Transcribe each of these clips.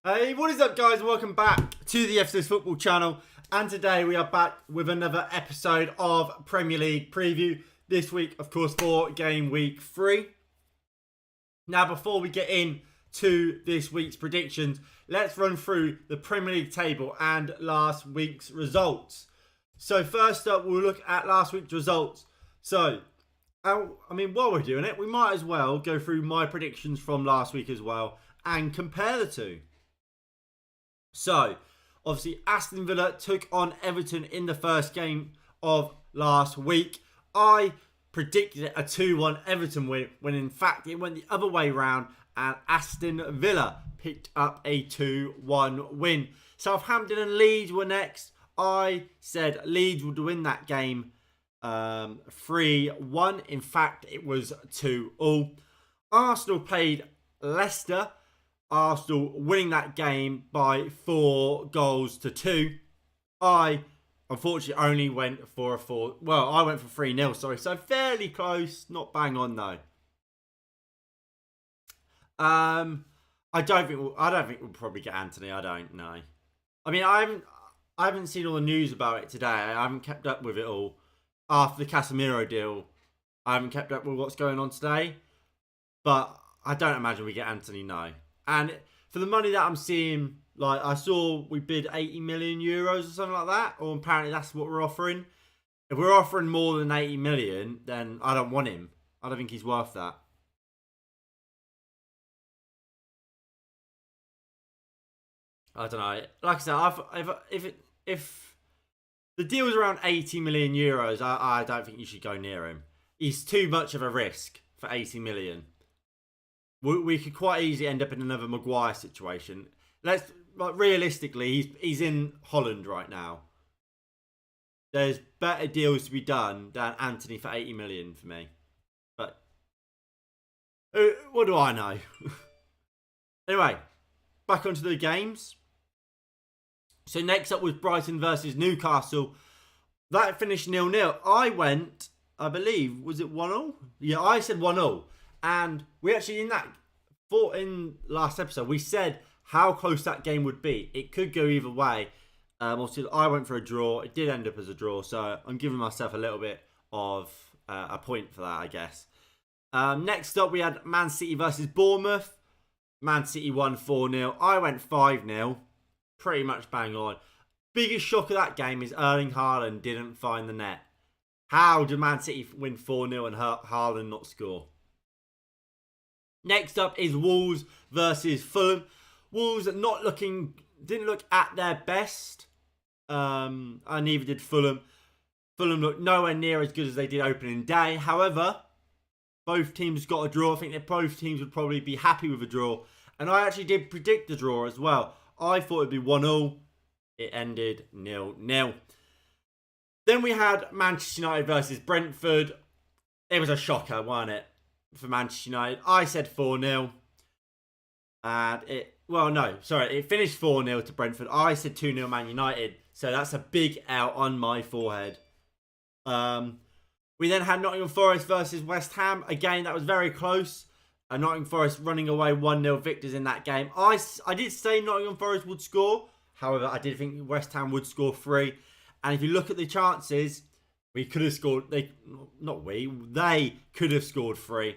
Hey, what is up guys? Welcome back to the FCS Football channel. And today we are back with another episode of Premier League preview. This week, of course, for game week 3. Now, before we get into this week's predictions, let's run through the Premier League table and last week's results. So first up, we'll look at last week's results. So, while we're doing it, we might as well go through my predictions from last week as well and compare the two. So, obviously, Aston Villa took on Everton in the first game of last week. I predicted a 2-1 Everton win, when in fact it went the other way round and Aston Villa picked up a 2-1 win. Southampton and Leeds were next. I said Leeds would win that game 3-1. In fact, it was 2-2. Arsenal played Leicester. Arsenal winning that game by 4-2. I, unfortunately, only went for I went for 3-0, sorry. So fairly close, not bang on though. I don't think we'll probably get Anthony. I don't know. I mean, I haven't seen all the news about it today. I haven't kept up with it all after the Casemiro deal. I haven't kept up with what's going on today, but I don't imagine we get Anthony. No. And for the money that I'm seeing, like I saw we bid 80 million euros or something like that, or apparently that's what we're offering. If we're offering more than 80 million, then I don't want him. I don't think he's worth that. I don't know. Like I said, if the deal is around 80 million euros, I don't think you should go near him. He's too much of a risk for 80 million. We could quite easily end up in another Maguire situation. Realistically, he's in Holland right now. There's better deals to be done than Anthony for 80 million for me. But what do I know? Anyway, back onto the games. So next up was Brighton versus Newcastle. That finished 0-0. I went, I believe, was it 1-0? Yeah, I said 1-0. And we actually, in last episode, we said how close that game would be. It could go either way. Obviously, I went for a draw. It did end up as a draw. So I'm giving myself a little bit of a point for that, I guess. Next up, we had Man City versus Bournemouth. Man City won 4-0. I went 5-0. Pretty much bang on. Biggest shock of that game is Erling Haaland didn't find the net. How did Man City win 4-0 and Haaland not score? Next up is Wolves versus Fulham. Wolves didn't look at their best. And neither did Fulham. Fulham looked nowhere near as good as they did opening day. However, both teams got a draw. I think that both teams would probably be happy with a draw. And I actually did predict the draw as well. I thought it'd be 1-0. It ended 0-0. Then we had Manchester United versus Brentford. It was a shocker, wasn't it? For Manchester United. I said 4-0. And it finished 4-0 to Brentford. I said 2-0 Man United. So that's a big L on my forehead. We then had Nottingham Forest versus West Ham. Again, that was very close. Nottingham Forest running away 1-0 victors in that game. I did say Nottingham Forest would score. However, I did think West Ham would score 3. And if you look at the chances, we could have scored. They could have scored 3.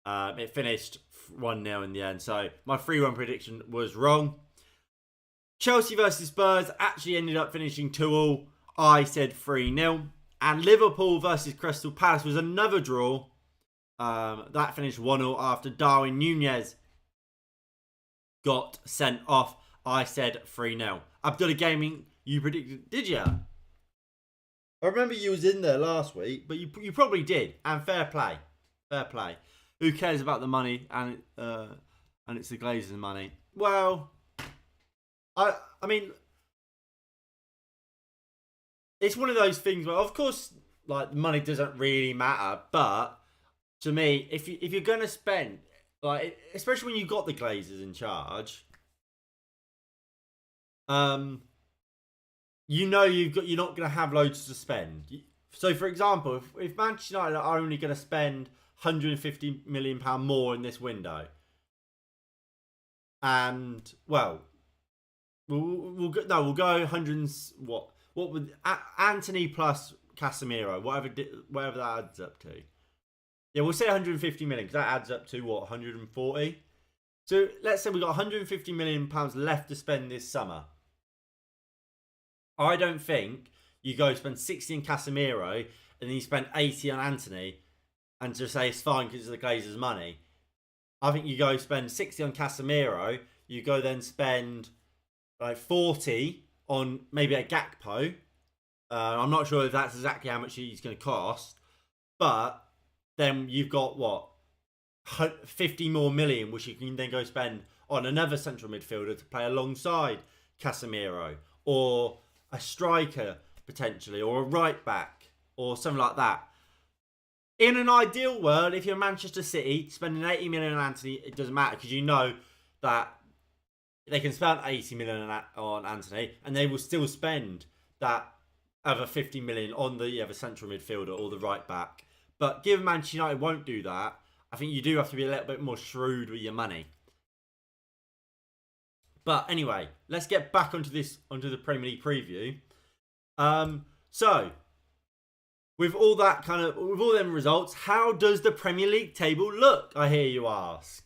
It finished 1-0 in the end. So my 3-1 prediction was wrong. Chelsea versus Spurs actually ended up finishing 2-2. I said 3-0. And Liverpool versus Crystal Palace was another draw. That finished 1-0 after Darwin Núñez got sent off. I said 3-0. Abdullah Gaming, you predicted, did you? I remember you was in there last week, but you probably did. And fair play. Fair play. Who cares about the money and it's the Glazers' money? Well, I mean, it's one of those things where, of course, like money doesn't really matter, but to me, if you're gonna spend, like, especially when you got the Glazers in charge, you're not gonna have loads to spend. So, for example, if Manchester United are only gonna spend £150 million more in this window, and well, We'll go 100 what would Anthony plus Casemiro, whatever that adds up to. Yeah, we'll say 150 million because that adds up to what, 140. So let's say we got 150 million pounds left to spend this summer. I don't think you go spend 60 on Casemiro and then you spend 80 on Anthony and just say it's fine because it's the Glazers' money. I think you go spend 60 on Casemiro. You go then spend like 40 on maybe a Gakpo. I'm not sure if that's exactly how much he's going to cost. But then you've got what? 50 more million, which you can then go spend on another central midfielder to play alongside Casemiro. Or a striker, potentially. Or a right back. Or something like that. In an ideal world, if you're Manchester City, spending 80 million on Anthony, it doesn't matter because you know that they can spend 80 million on Anthony and they will still spend that other 50 million on the other central midfielder or the right back. But given Manchester United won't do that, I think you do have to be a little bit more shrewd with your money. But anyway, let's get back onto the Premier League preview. So with all them results, how does the Premier League table look? I hear you ask.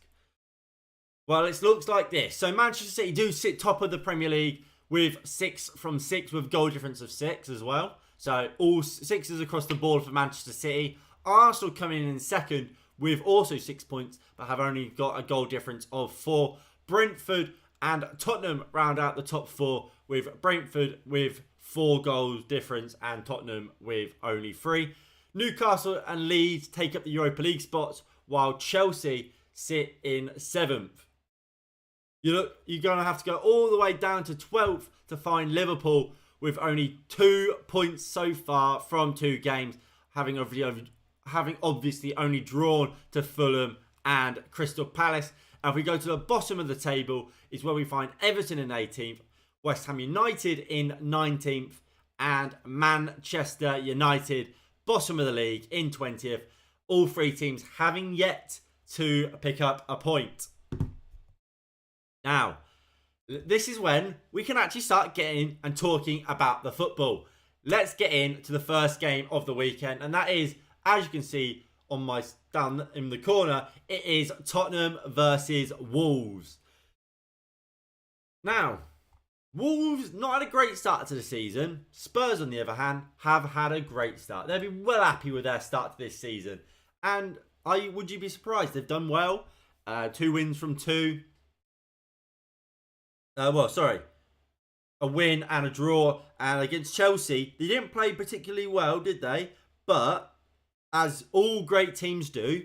Well, it looks like this. So Manchester City do sit top of the Premier League with 6 from 6 with goal difference of 6 as well. So all 6s across the board for Manchester City. Arsenal coming in second with also 6 points, but have only got a goal difference of 4. Brentford and Tottenham round out the top 4 with Brentford with 4 goals difference and Tottenham with only 3. Newcastle and Leeds take up the Europa League spots while Chelsea sit in 7th. You're going to have to go all the way down to 12th to find Liverpool with only 2 points so far from 2 games, having obviously only drawn to Fulham and Crystal Palace. And if we go to the bottom of the table, is where we find Everton in 18th, West Ham United in 19th, and Manchester United, bottom of the league, in 20th. All 3 teams having yet to pick up a point. Now, this is when we can actually start getting and talking about the football. Let's get into the first game of the weekend, and that is, as you can see on my down in the corner, it is Tottenham versus Wolves. Now, Wolves not had a great start to the season. Spurs, on the other hand, have had a great start. They've been well happy with their start to this season. And would you be surprised? They've done well. 2 wins from 2. A win and a draw. And against Chelsea, they didn't play particularly well, did they? But, as all great teams do,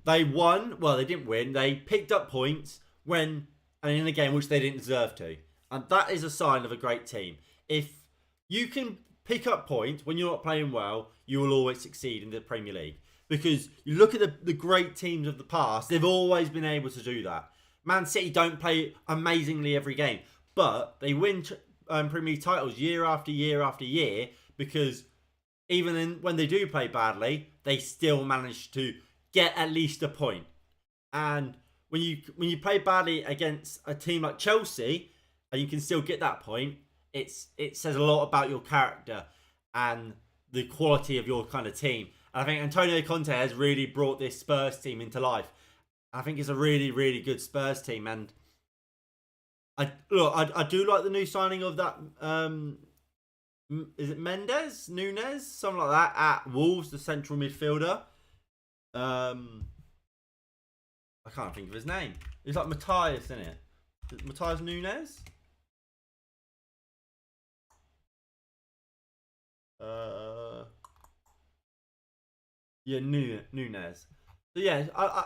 they won. Well, they didn't win. They picked up points in a game which they didn't deserve to. And that is a sign of a great team. If you can pick up points when you're not playing well, you will always succeed in the Premier League. Because you look at the great teams of the past, they've always been able to do that. Man City don't play amazingly every game, but they win Premier League titles year after year after year because even when they do play badly, they still manage to get at least a point. And when you play badly against a team like Chelsea and you can still get that point, it says a lot about your character and the quality of your kind of team. And I think Antonio Conte has really brought this Spurs team into life. I think it's a really, really good Spurs team. And I do like the new signing of that, is it Nunez? Something like that, at Wolves, the central midfielder. I can't think of his name. It's like Matthias, isn't it? Is it Matthias Nunez? Yeah, Nunez. So yeah,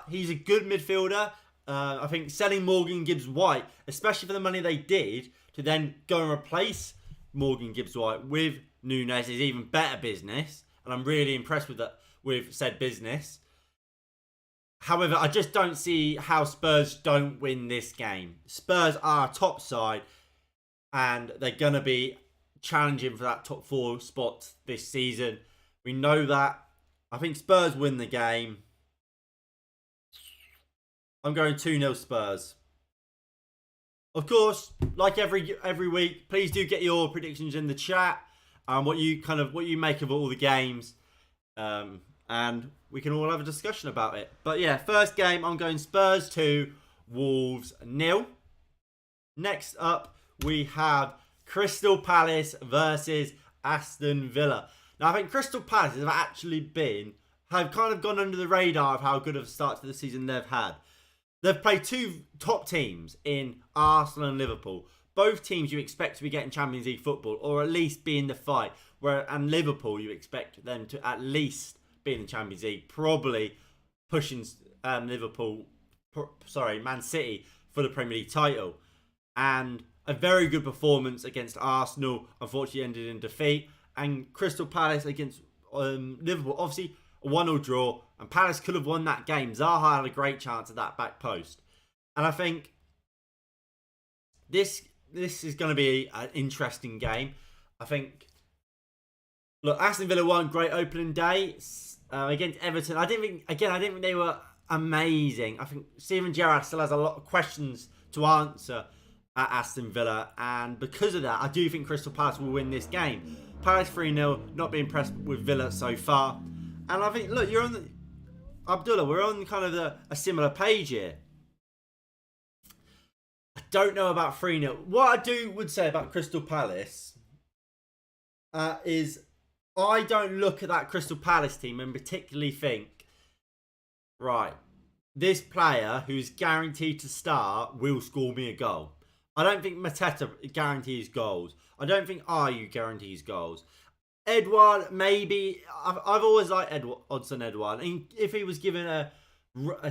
he's a good midfielder. I think selling Morgan Gibbs-White, especially for the money they did, to then go and replace Morgan Gibbs-White with Nunez is even better business. And I'm really impressed with said business. However, I just don't see how Spurs don't win this game. Spurs are a top side and they're going to be challenging for that top 4 spot this season. We know that. I think Spurs win the game. I'm going 2-0 Spurs. Of course, like every week, please do get your predictions in the chat. What you make of all the games, and we can all have a discussion about it. But yeah, first game, I'm going Spurs 2, Wolves 0. Next up, we have Crystal Palace versus Aston Villa. Now, I think Crystal Palace have kind of gone under the radar of how good of a start to the season they've had. They've played two top teams in Arsenal and Liverpool. Both teams you expect to be getting Champions League football, or at least be in the fight. And Liverpool, you expect them to at least be in the Champions League, probably pushing Man City for the Premier League title. And a very good performance against Arsenal, unfortunately ended in defeat. And Crystal Palace against Liverpool, obviously a 1-1 draw, and Palace could have won that game. Zaha had a great chance at that back post. And I think this is going to be an interesting game. I think, look, Aston Villa won great opening day against Everton. I didn't think they were amazing. I think Steven Gerrard still has a lot of questions to answer at Aston Villa, and because of that, I do think Crystal Palace will win this game. Palace 3-0, not being impressed with Villa so far. And I think, look, Abdullah, we're on kind of a similar page here. I don't know about 3-0. What I would say about Crystal Palace is I don't look at that Crystal Palace team and particularly think, right, this player who's guaranteed to start will score me a goal. I don't think Mateta guarantees goals. I don't think Ayew guarantees goals. Edouard, maybe. I've always liked Odsonne Edouard. And if he was given a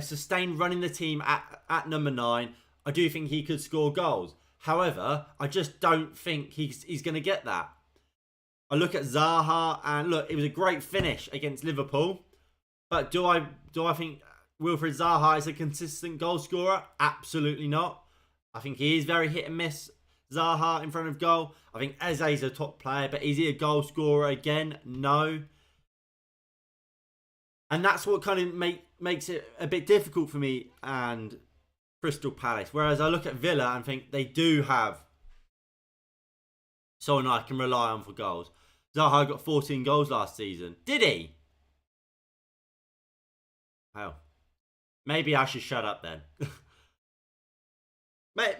sustained run in the team at number 9, I do think he could score goals. However, I just don't think he's going to get that. I look at Zaha, and look, it was a great finish against Liverpool. But do I think Wilfried Zaha is a consistent goal scorer? Absolutely not. I think he is very hit and miss, Zaha, in front of goal. I think Eze's a top player, but is he a goal scorer again? No. And that's what kind of makes it a bit difficult for me and Crystal Palace. Whereas I look at Villa and think they do have someone I can rely on for goals. Zaha got 14 goals last season. Did he? Hell. Maybe I should shut up then.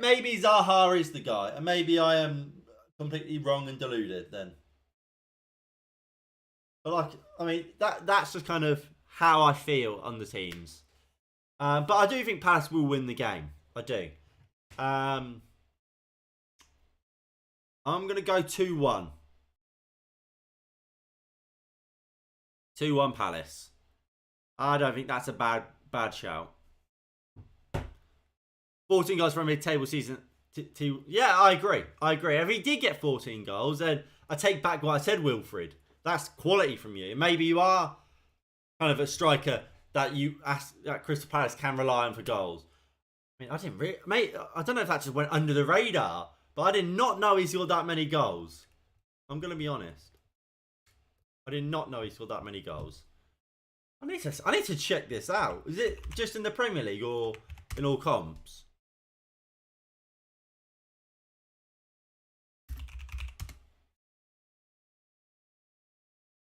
Maybe Zaha is the guy, and maybe I am completely wrong and deluded then. But that's just kind of how I feel on the teams. But I do think Palace will win the game. I do. I'm going to go 2-1. 2-1 Palace. I don't think that's a bad shout. 14 goals for a mid-table season. Yeah, I agree. If he did get 14 goals, then I take back what I said, Wilfried. That's quality from you. Maybe you are kind of a striker that Crystal Palace can rely on for goals. I mean, I don't know if that just went under the radar, but I did not know he scored that many goals. I'm going to be honest. I did not know he scored that many goals. I need to check this out. Is it just in the Premier League or in all comps?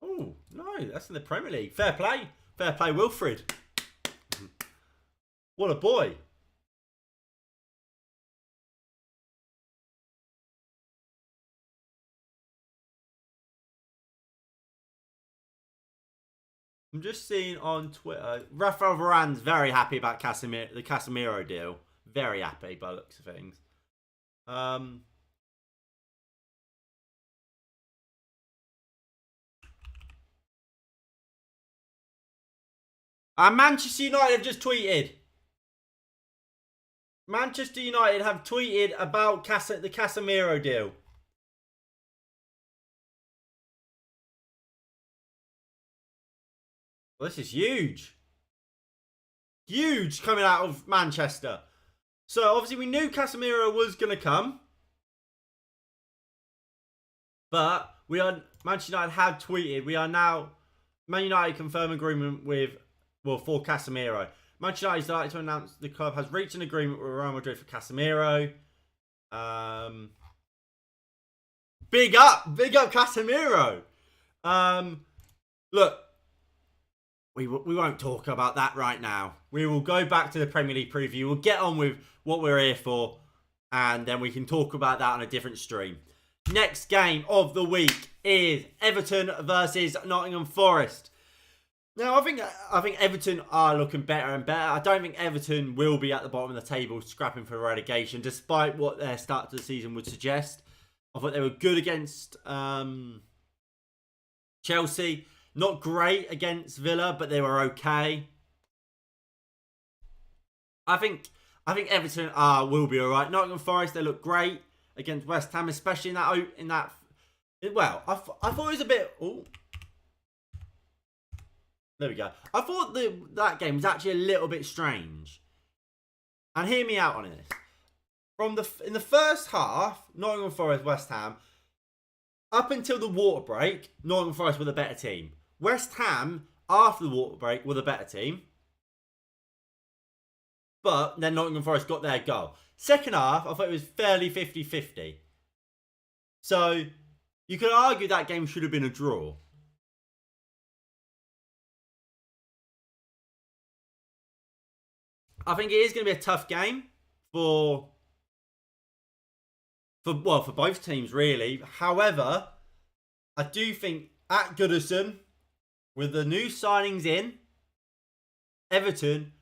Oh, no, that's in the Premier League. Fair play, Wilfried. What a boy. I'm just seeing on Twitter, Rafael Varane's very happy about the Casemiro deal. Very happy by the looks of things. And Manchester United have just tweeted. Manchester United have tweeted about the Casemiro deal. Well, this is huge. Huge coming out of Manchester. So, obviously, we knew Casemiro was going to come. But Manchester United have tweeted. Man United confirm agreement for Casemiro. Manchester United started to announce the club has reached an agreement with Real Madrid for Casemiro. Big up Casemiro. Look, we won't talk about that right now. We will go back to the Premier League preview. We'll get on with what we're here for, and then we can talk about that on a different stream. Next game of the week is Everton versus Nottingham Forest. Now, I think Everton are looking better and better. I don't think Everton will be at the bottom of the table scrapping for relegation, despite what their start to the season would suggest. I thought they were good against Chelsea. Not great against Villa, but they were okay. I think Everton will be all right. Nottingham Forest, they look great against West Ham, especially in that. Well, I thought it was a bit. Oh, there we go. I thought that game was actually a little bit strange. And hear me out on this. In the first half, Nottingham Forest, West Ham, up until the water break, Nottingham Forest were the better team. West Ham, after the water break, were the better team. But then Nottingham Forest got their goal. Second half, I thought it was fairly 50-50. So, you could argue that game should have been a draw. I think it is going to be a tough game for both teams, really. However, I do think at Goodison, with the new signings in, Everton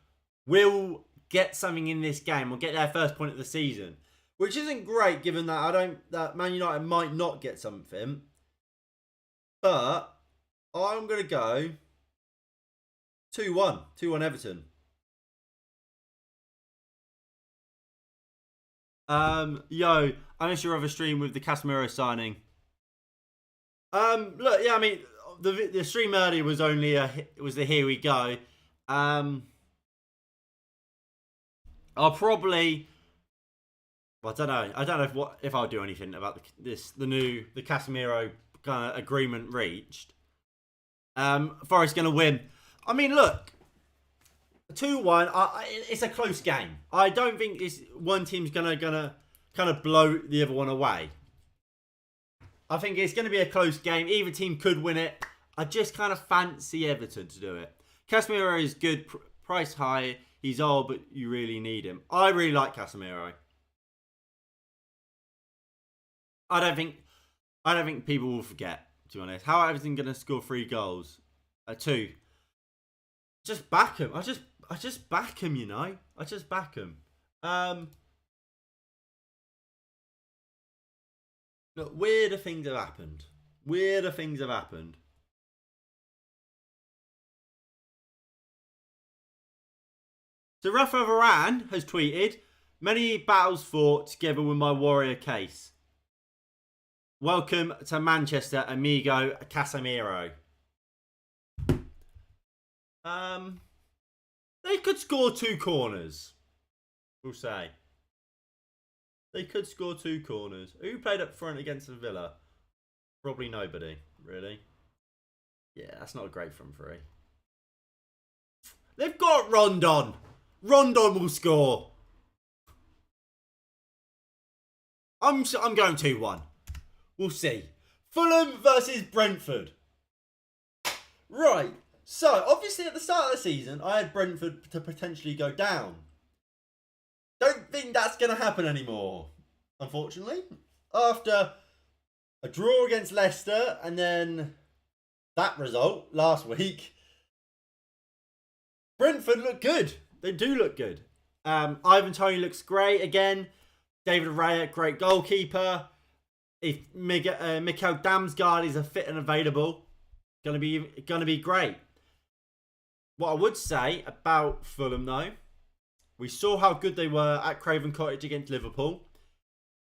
will get something in this game or get their first point of the season, which isn't great given that Man United might not get something. But I'm going to go 2-1. 2-1 Everton. Yo, I missed your other stream with the Casemiro signing. Look, yeah, I mean, the stream earlier was only the here we go. I'll probably, well, I don't know if I'll do anything about the Casemiro kind of agreement reached. Forest gonna win. I mean, look. 2-1, it's a close game. I don't think one team's gonna kind of blow the other one away. I think it's going to be a close game. Either team could win it. I just kind of fancy Everton to do it. Casemiro is good, price high. He's old, but you really need him. I really like Casemiro. I don't think people will forget, to be honest. How are Everton going to score 3 goals? 2. Just back him. I just back him, you know. I just back him. Look, weirder things have happened. So Rafa Varane has tweeted, many battles fought together with my warrior case. Welcome to Manchester, amigo Casemiro. They could score 2 corners. We'll say. They could score 2 corners. Who played up front against the Villa? Probably nobody, really. Yeah, that's not a great front 3. They've got Rondon. Rondon will score. I'm going 2-1. We'll see. Fulham versus Brentford. Right. So, obviously at the start of the season, I had Brentford to potentially go down. Don't think that's going to happen anymore, unfortunately. After a draw against Leicester and then that result last week, Brentford look good. They do look good. Ivan Toney looks great again. David Raya, great goalkeeper. If Mikkel Damsgaard is a fit and available, gonna be great. What I would say about Fulham though, we saw how good they were at Craven Cottage against Liverpool.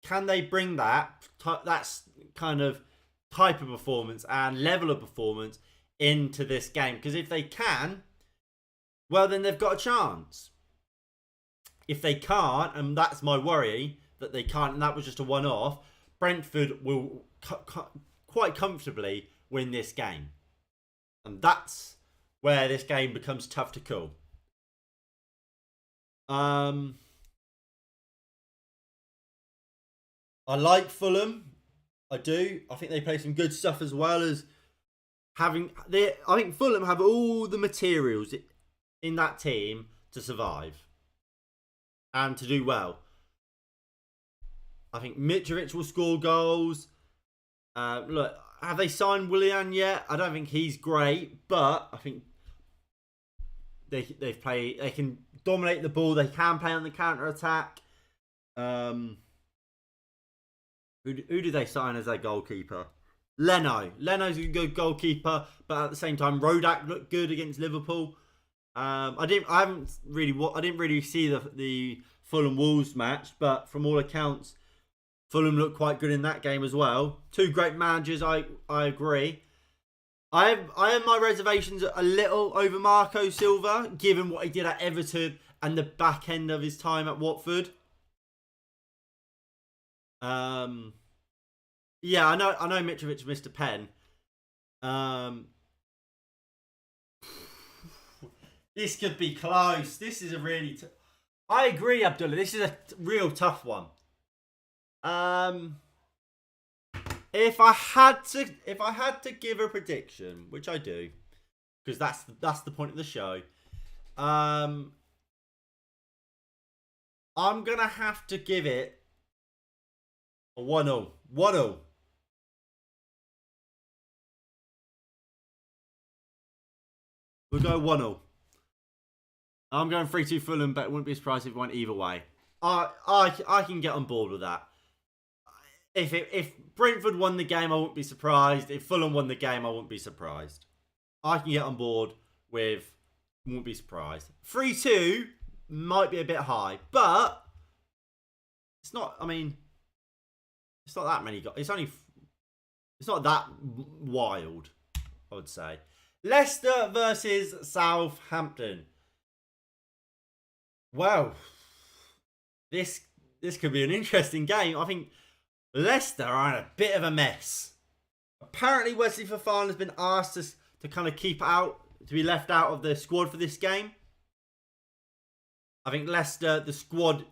Can they bring that kind of type of performance and level of performance into this game? Because if they can, well, then they've got a chance. If they can't, and that's my worry, that they can't, and that was just a one-off, Brentford will quite comfortably win this game. And that's where this game becomes tough to call. I like Fulham. I do. I think they play some good stuff as well as having. I think Fulham have all the materials in that team to survive and to do well. I think Mitrovic will score goals. Look, have they signed Willian yet? I don't think he's great, but I think they can dominate the ball. They can play on the counter attack. Who do they sign as their goalkeeper? Leno. Leno's a good goalkeeper, but at the same time, Rodak looked good against Liverpool. I didn't really see the Fulham Wolves match, but from all accounts, Fulham looked quite good in that game as well. Two great managers, I agree. I have my reservations a little over Marco Silva, given what he did at Everton and the back end of his time at Watford. Yeah, I know Mitrovic missed a pen. This could be close. This is a really. I agree, Abdullah. This is a real tough one. If I had to give a prediction, which I do, because that's the point of the show. I'm gonna have to give it a 1-0. 1-0. We'll go 1-0. I'm going 3-2 Fulham, but it wouldn't be surprised if it went either way. I can get on board with that. If Brentford won the game, I wouldn't be surprised. If Fulham won the game, I wouldn't be surprised. I can get on board with wouldn't be surprised. 3-2 might be a bit high, but it's not. I mean, it's not that many guys. It's not that wild, I would say. Leicester versus Southampton. Well, this could be an interesting game. I think Leicester are in a bit of a mess. Apparently, Wesley Fofana has been asked to kind of keep out, to be left out of the squad for this game. I think Leicester, the squad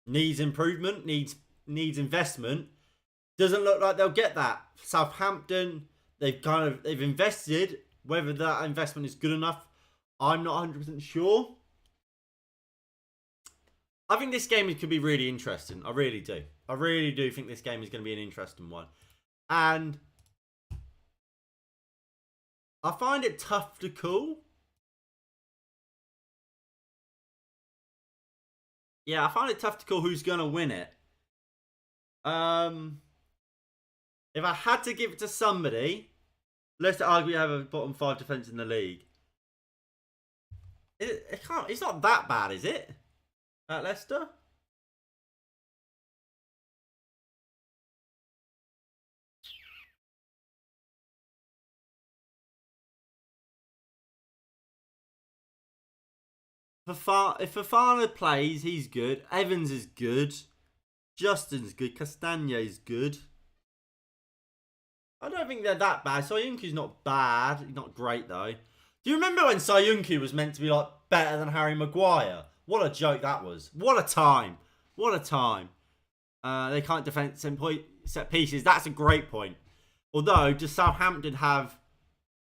needs improvement, needs investment. Doesn't look like they'll get that. Southampton, they've invested. Whether that investment is good enough, I'm not 100% sure. I think this game could be really interesting. I really do. I really do think this game is going to be an interesting one. And I find it tough to call. Yeah, I find it tough to call who's going to win it. If I had to give it to somebody, Leicester arguably have a bottom 5 defence in the league. It's not that bad, is it? At Leicester? If Fofana plays, he's good. Evans is good. Justin's good. Castagne's good. I don't think they're that bad. Soyuncu's not bad. He's not great, though. Do you remember when Soyuncu was meant to be like better than Harry Maguire? What a joke that was. What a time. What a time. They can't defend set pieces. That's a great point. Although, does Southampton have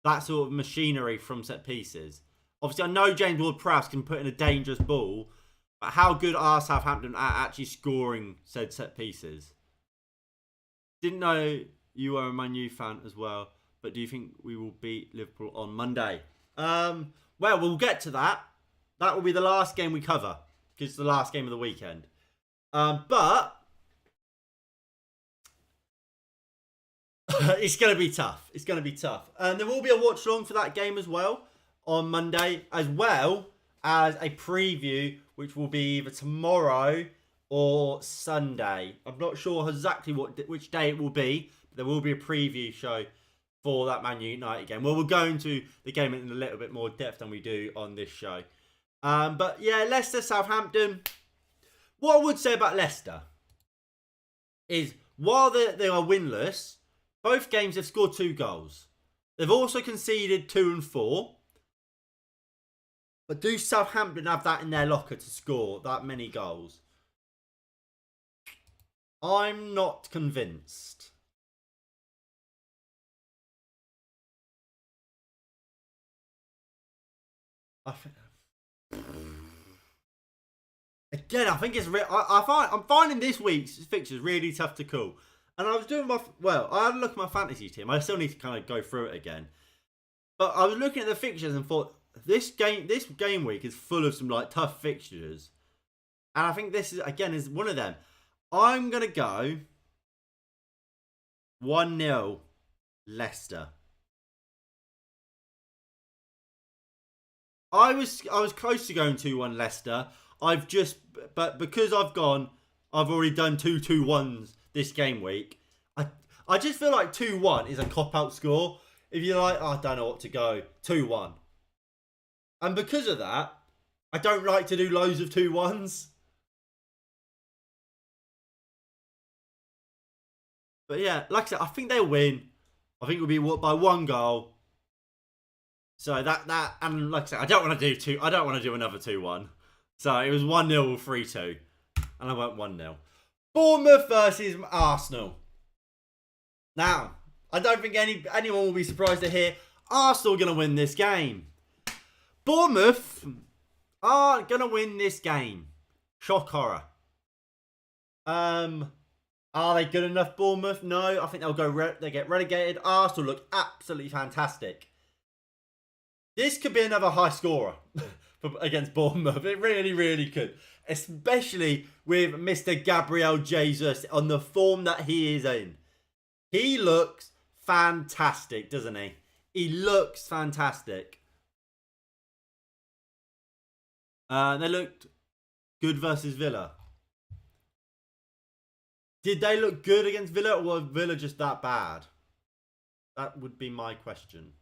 that sort of machinery from set pieces? Obviously, I know James Ward-Prowse can put in a dangerous ball, but how good are Southampton at actually scoring said set pieces? Didn't know you were a Man U fan as well, but do you think we will beat Liverpool on Monday? Well, we'll get to that. That will be the last game we cover, because it's the last game of the weekend. But it's going to be tough. It's going to be tough. And there will be a watch along for that game as well on Monday, as well as a preview, which will be either tomorrow or Sunday. I'm not sure exactly which day it will be, but there will be a preview show for that Man United game. Well, we'll go into the game in a little bit more depth than we do on this show. But yeah, Leicester, Southampton. What I would say about Leicester is while they are winless, both games have scored 2 goals. They've also conceded 2 and 4. But do Southampton have that in their locker to score that many goals? I'm not convinced. I think. Again, I think it's. I'm finding this week's fixtures really tough to call. And I was doing I had a look at my fantasy team. I still need to kind of go through it again. But I was looking at the fixtures and thought this game week is full of some like tough fixtures. And I think this is one of them. I'm gonna go 1-0 Leicester. I was close to going 2-1 Leicester. But because I've already done 2-2-1s this game week. I just feel like 2-1 is a cop-out score. If you're like, I don't know what to go, 2-1. And because of that, I don't like to do loads of 2-1s. But yeah, like I said, I think they'll win. I think it'll be by 1 goal. So and like I said, I don't want to do another 2-1. So it was 1-0 or 3-2. And I went 1-0. Bournemouth versus Arsenal. Now, I don't think anyone will be surprised to hear Arsenal going to win this game. Bournemouth are going to win this game. Shock horror. Are they good enough, Bournemouth? No, I think they get relegated. Arsenal look absolutely fantastic. This could be another high scorer against Bournemouth. It really, really could. Especially with Mr. Gabriel Jesus on the form that he is in. He looks fantastic, doesn't he? He looks fantastic. They looked good versus Villa. Did they look good against Villa, or was Villa just that bad? That would be my question.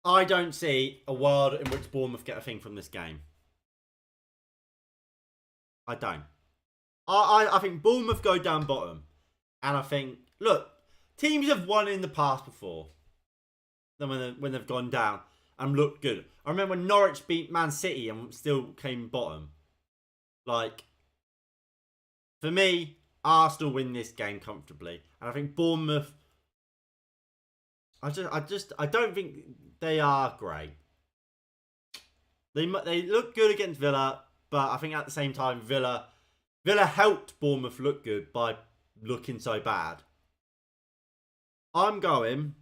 I don't see a world in which Bournemouth get a thing from this game. I don't. I think Bournemouth go down bottom. And I think, look, teams have won in the past before. Then when they've gone down and looked good. I remember when Norwich beat Man City and still came bottom. Like, for me, Arsenal win this game comfortably. And I think Bournemouth, I don't think they are great. They look good against Villa, but I think at the same time, Villa helped Bournemouth look good by looking so bad. I'm going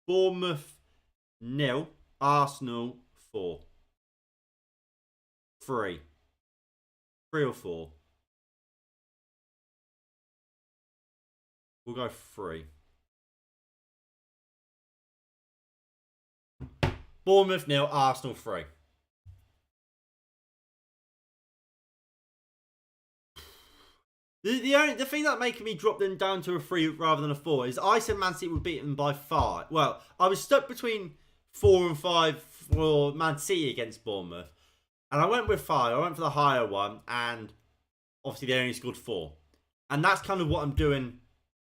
Bournemouth 0, Arsenal 4. 3. 3 or 4. We'll go 3. Bournemouth 0, Arsenal 3. The thing that making me drop them down to a 3 rather than a 4 is I said Man City would beat them by 5. Well, I was stuck between 4 and 5 for Man City against Bournemouth. And I went with 5. I went for the higher one. And obviously they only scored 4. And that's kind of what I'm doing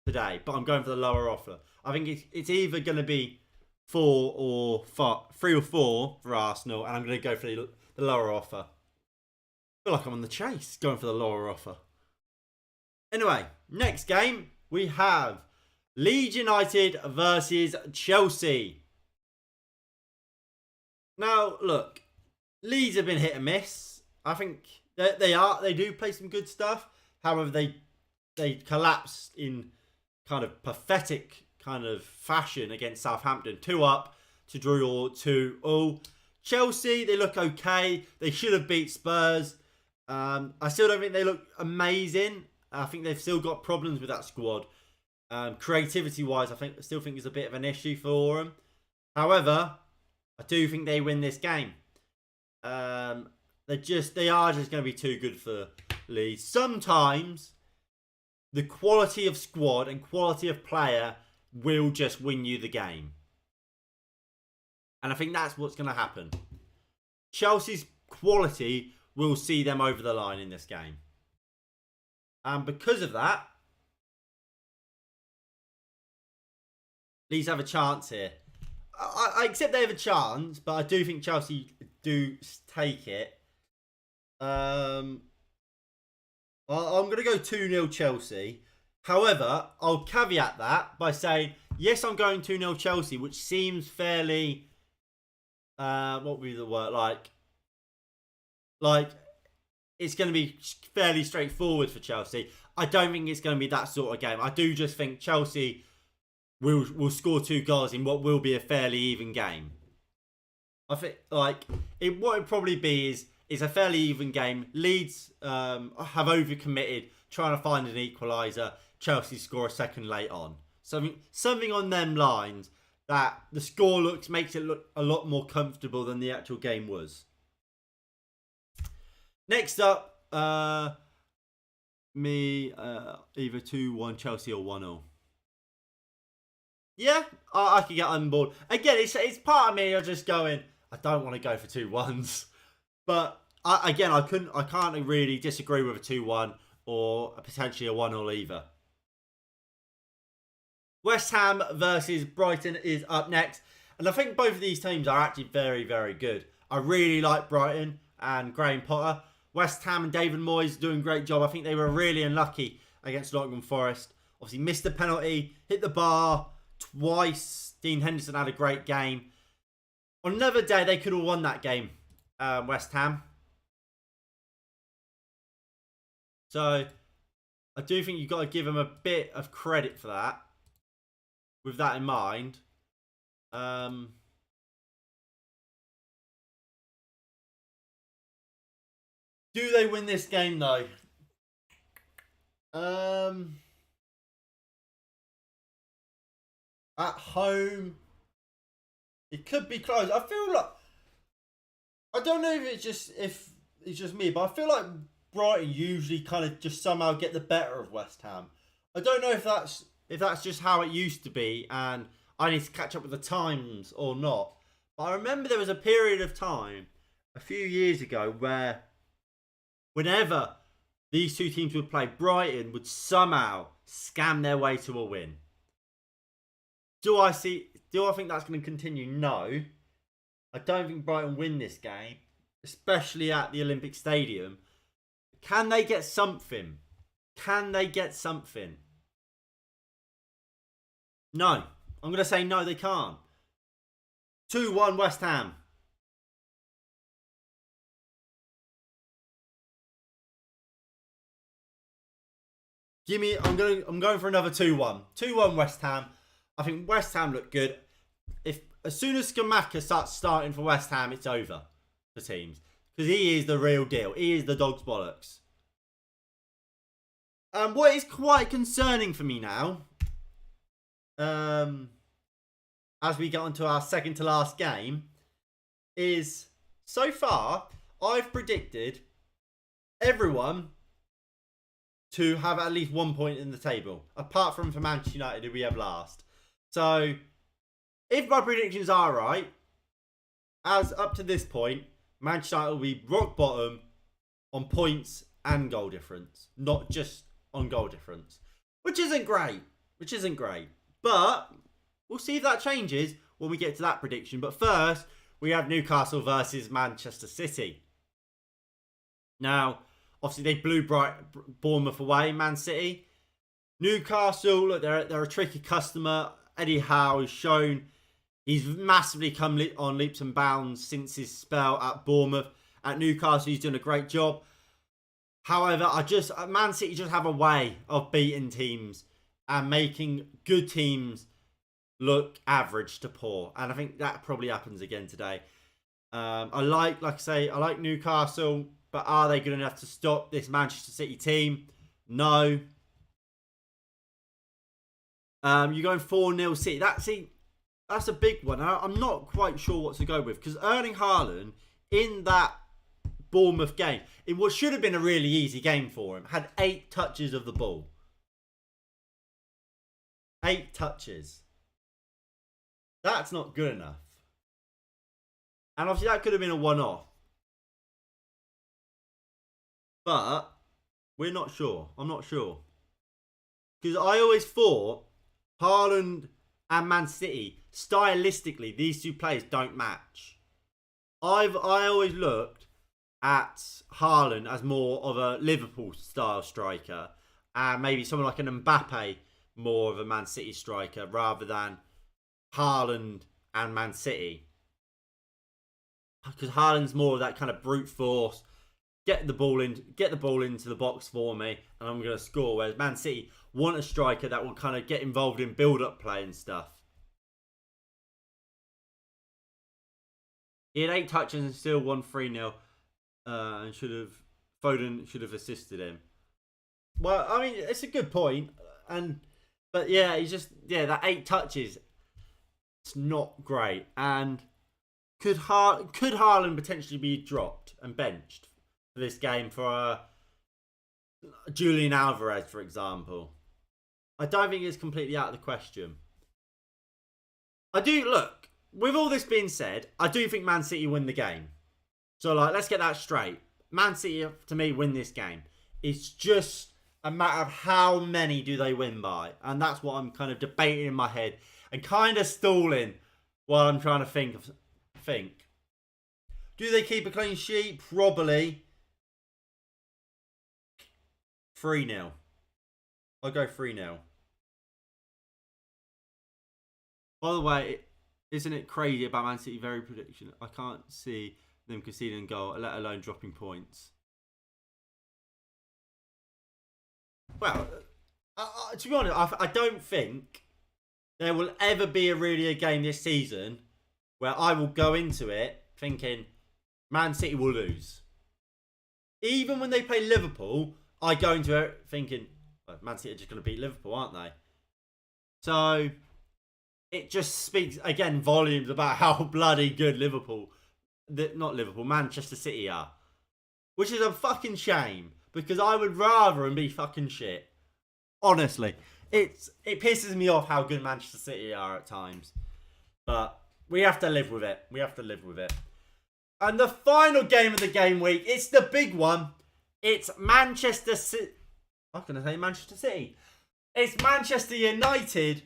today. But I'm going for the lower offer. I think it's either going to be 4 or 3 or 4 for Arsenal. And I'm going to go for the lower offer. I feel like I'm on the chase going for the lower offer. Anyway, next game we have Leeds United versus Chelsea. Now, look, Leeds have been hit and miss. I think they do play some good stuff. However, they collapsed in kind of pathetic kind of fashion against Southampton. 2 up to draw 2-2. Chelsea, they look okay. They should have beat Spurs. I still don't think they look amazing. I think they've still got problems with that squad. Creativity-wise, I still think it's a bit of an issue for them. However, I do think they win this game. They are just going to be too good for Leeds. Sometimes the quality of squad and quality of player will just win you the game. And I think that's what's going to happen. Chelsea's quality will see them over the line in this game. And because of that, Leeds have a chance here. I accept they have a chance, but I do think Chelsea do take it. I'm going to go 2-0 Chelsea. However, I'll caveat that by saying, yes, I'm going 2-0 Chelsea, which seems fairly, what would be the word, like it's going to be fairly straightforward for Chelsea. I don't think it's going to be that sort of game. I do just think Chelsea will score 2 goals in what will be a fairly even game. I think what it'd probably be is a fairly even game. Leeds have overcommitted, trying to find an equaliser. Chelsea score a second late on. Something on them lines that the score makes it look a lot more comfortable than the actual game was. Next up, either 2-1 Chelsea or 1-0. Yeah, I could get on board. Again, it's part of me just going, I don't want to go for 2-1s. But I can't really disagree with a 2-1 or potentially a 1-0 either. West Ham versus Brighton is up next. And I think both of these teams are actually very, very good. I really like Brighton and Graham Potter. West Ham and David Moyes doing a great job. I think they were really unlucky against Nottingham Forest. Obviously missed the penalty, hit the bar twice. Dean Henderson had a great game. On another day, they could have won that game, West Ham. So, I do think you've got to give them a bit of credit for that. With that in mind. Do they win this game, though? At home, it could be close. I feel like, I don't know if it's just me, but I feel like Brighton usually kind of just somehow get the better of West Ham. I don't know if that's just how it used to be, and I need to catch up with the times or not. But I remember there was a period of time a few years ago where whenever these two teams would play, Brighton would somehow scam their way to a win. Do I think that's going to continue? No. I don't think Brighton win this game, especially at the Olympic Stadium. Can they get something? No. I'm going to say no, they can't. 2-1 West Ham. I'm going for another 2-1. 2-1 West Ham. I think West Ham look good. As soon as Skamaka starting for West Ham, it's over for teams. Because he is the real deal. He is the dog's bollocks. What is quite concerning for me now, as we get onto our second to last game, is so far I've predicted everyone to have at least 1 point in the table, apart from for Manchester United, who we have last. So, if my predictions are right, as up to this point, Manchester United will be rock bottom on points and goal difference, not just on goal difference, which isn't great. But we'll see if that changes when we get to that prediction. But first, we have Newcastle versus Manchester City. Now, obviously, they blew Bournemouth away, Man City. Newcastle, look, they're a tricky customer. Eddie Howe has shown he's massively come on leaps and bounds since his spell at Bournemouth. At Newcastle, he's done a great job. However, Man City just have a way of beating teams and making good teams look average to poor. And I think that probably happens again today. I like Newcastle, but are they good enough to stop this Manchester City team? No. You're going 4-0 City. That's a big one. I'm not quite sure what to go with, because Erling Haaland in that Bournemouth game, in what should have been a really easy game for him, had 8 touches of the ball. 8 touches. That's not good enough. And obviously that could have been a one-off. But we're not sure. I'm not sure. Because I always thought Haaland and Man City, stylistically, these two players don't match. I always looked at Haaland as more of a Liverpool style striker, and maybe someone like an Mbappe more of a Man City striker rather than Haaland and Man City. Because Haaland's more of that kind of brute force, get the ball into the box for me, and I'm going to score. Whereas Man City want a striker that will kind of get involved in build-up play and stuff. He had 8 touches and still won 3-0, and Foden should have assisted him. Well, I mean, it's a good point, but yeah, that 8 touches, it's not great. And could Haaland potentially be dropped and benched for this game for Julian Alvarez, for example? I don't think it's completely out of the question. With all this being said, I do think Man City win the game. So, let's get that straight. Man City, to me, win this game. It's just a matter of how many do they win by. And that's what I'm kind of debating in my head and kind of stalling while I'm trying to think. Do they keep a clean sheet? Probably. 3-0. I'll go 3-0. By the way, isn't it crazy about Man City very prediction? I can't see them conceding a goal, let alone dropping points. Well, to be honest, I don't think there will ever be a game this season where I will go into it thinking Man City will lose. Even when they play Liverpool, I go into it thinking Man City are just going to beat Liverpool, aren't they? So it just speaks, again, volumes about how bloody good Manchester City are. Which is a fucking shame, because I would rather them be fucking shit. Honestly. It pisses me off how good Manchester City are at times. But we have to live with it. And the final game of the game week, it's the big one. It's Manchester City. I'm going to say Manchester City. It's Manchester United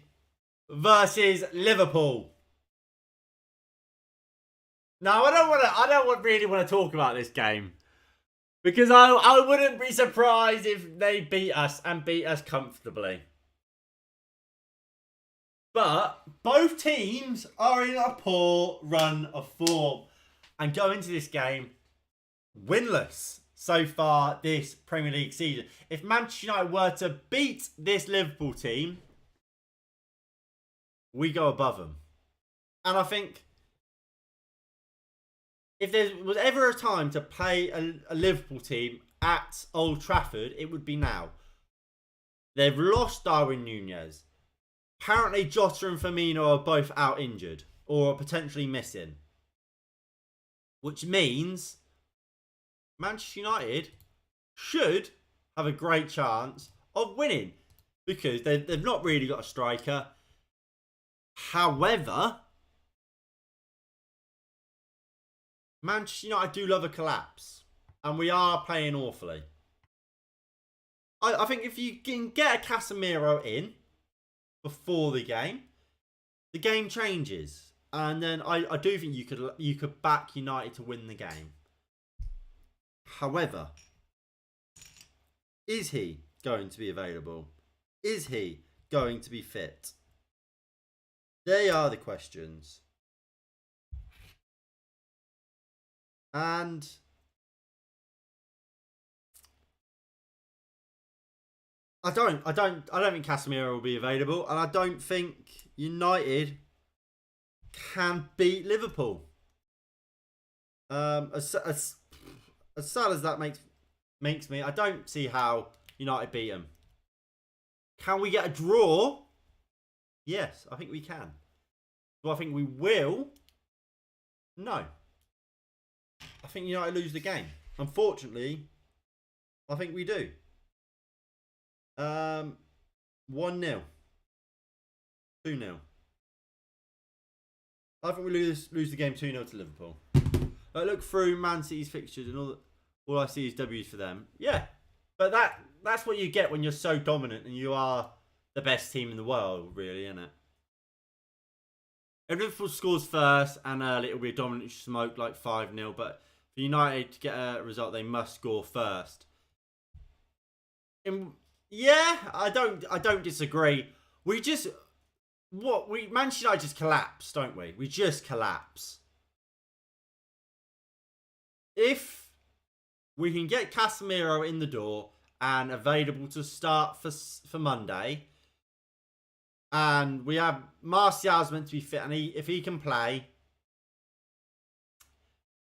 versus Liverpool. Now, I don't really want to talk about this game, because I wouldn't be surprised if they beat us and beat us comfortably. But both teams are in a poor run of form and go into this game winless so far this Premier League season. If Manchester United were to beat this Liverpool team, we go above them. And I think if there was ever a time to play a Liverpool team at Old Trafford, it would be now. They've lost Darwin Núñez. Apparently Jota and Firmino are both out injured or are potentially missing. Which means Manchester United should have a great chance of winning, because they've not really got a striker. However, Manchester United do love a collapse, and we are playing awfully. I think if you can get a Casemiro in before the game changes, and then I do think you could back United to win the game. However, is he going to be available? Is he going to be fit? They are the questions. And I don't think Casemiro will be available, and I don't think United can beat Liverpool. As sad as that makes me, I don't see how United beat them. Can we get a draw? Yes, I think we can. Do I think we will? No. I think United lose the game. Unfortunately, I think we do. 1-0. 2-0. I think we lose the game 2-0 to Liverpool. I look through Man City's fixtures and all I see is W's for them. Yeah, but that's what you get when you're so dominant and you are the best team in the world, really, isn't it? If Liverpool scores first and early, it'll be a dominant smoke like 5-0. But For United to get a result, they must score first. Yeah, I don't disagree. Manchester United just collapse, don't we? We just collapse. If we can get Casemiro in the door and available to start for Monday, and we have Martial's meant to be fit, and if he can play,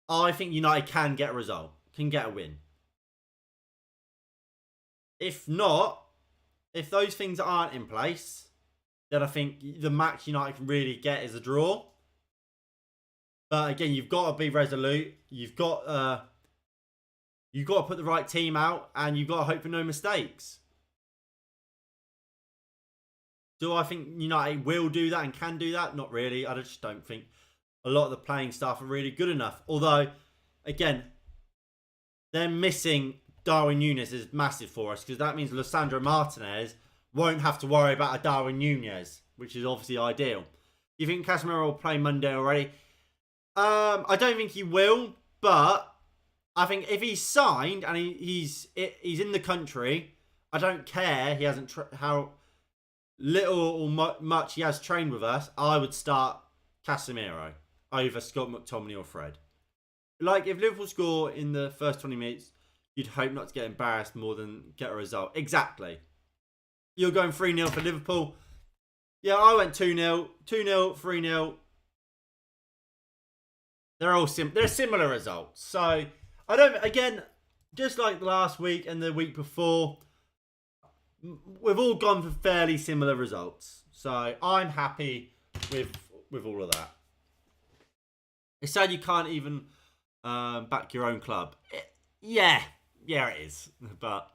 I think United can get a result, can get a win. If not, if those things aren't in place, then I think the max United can really get is a draw. But again, you've got to be resolute. You've got to put the right team out, and you've got to hope for no mistakes. Do I think United will do that and can do that? Not really. I just don't think a lot of the playing staff are really good enough. Although, again, they're missing Darwin Núñez is massive for us, because that means Lisandro Martinez won't have to worry about a Darwin Núñez, which is obviously ideal. You think Casemiro will play Monday already? I don't think he will, but I think if he's signed and he's in the country, I don't care. He hasn't how little or much he has trained with us. I would start Casemiro over Scott McTominay or Fred. Like, if Liverpool score in the first 20 minutes, you'd hope not to get embarrassed more than get a result. Exactly. You're going 3-0 for Liverpool. Yeah, I went 2-0, 2-0, 3-0. They're similar results. So, again, just like last week and the week before, we've all gone for fairly similar results. So, I'm happy with all of that. It's sad you can't even back your own club. Yeah, it is. But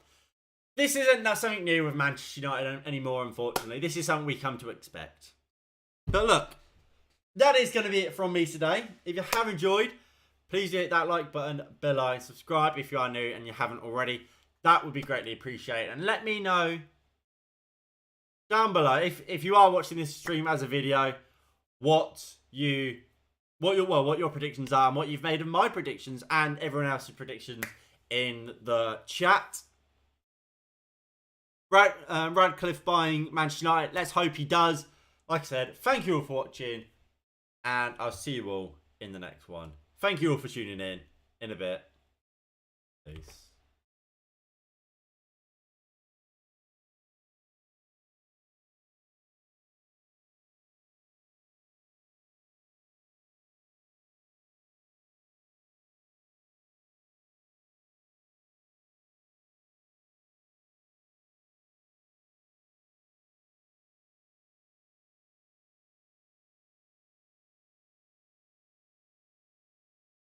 this isn't something new with Manchester United anymore, unfortunately. This is something we come to expect. But look, that is going to be it from me today. If you have enjoyed, please hit that like button below and subscribe if you are new and you haven't already. That would be greatly appreciated. And let me know down below, if you are watching this stream as a video, what your predictions are and what you've made of my predictions and everyone else's predictions in the chat. Right, Radcliffe buying Manchester United. Let's hope he does. Like I said, thank you all for watching, and I'll see you all in the next one. Thank you all for tuning in a bit. Peace.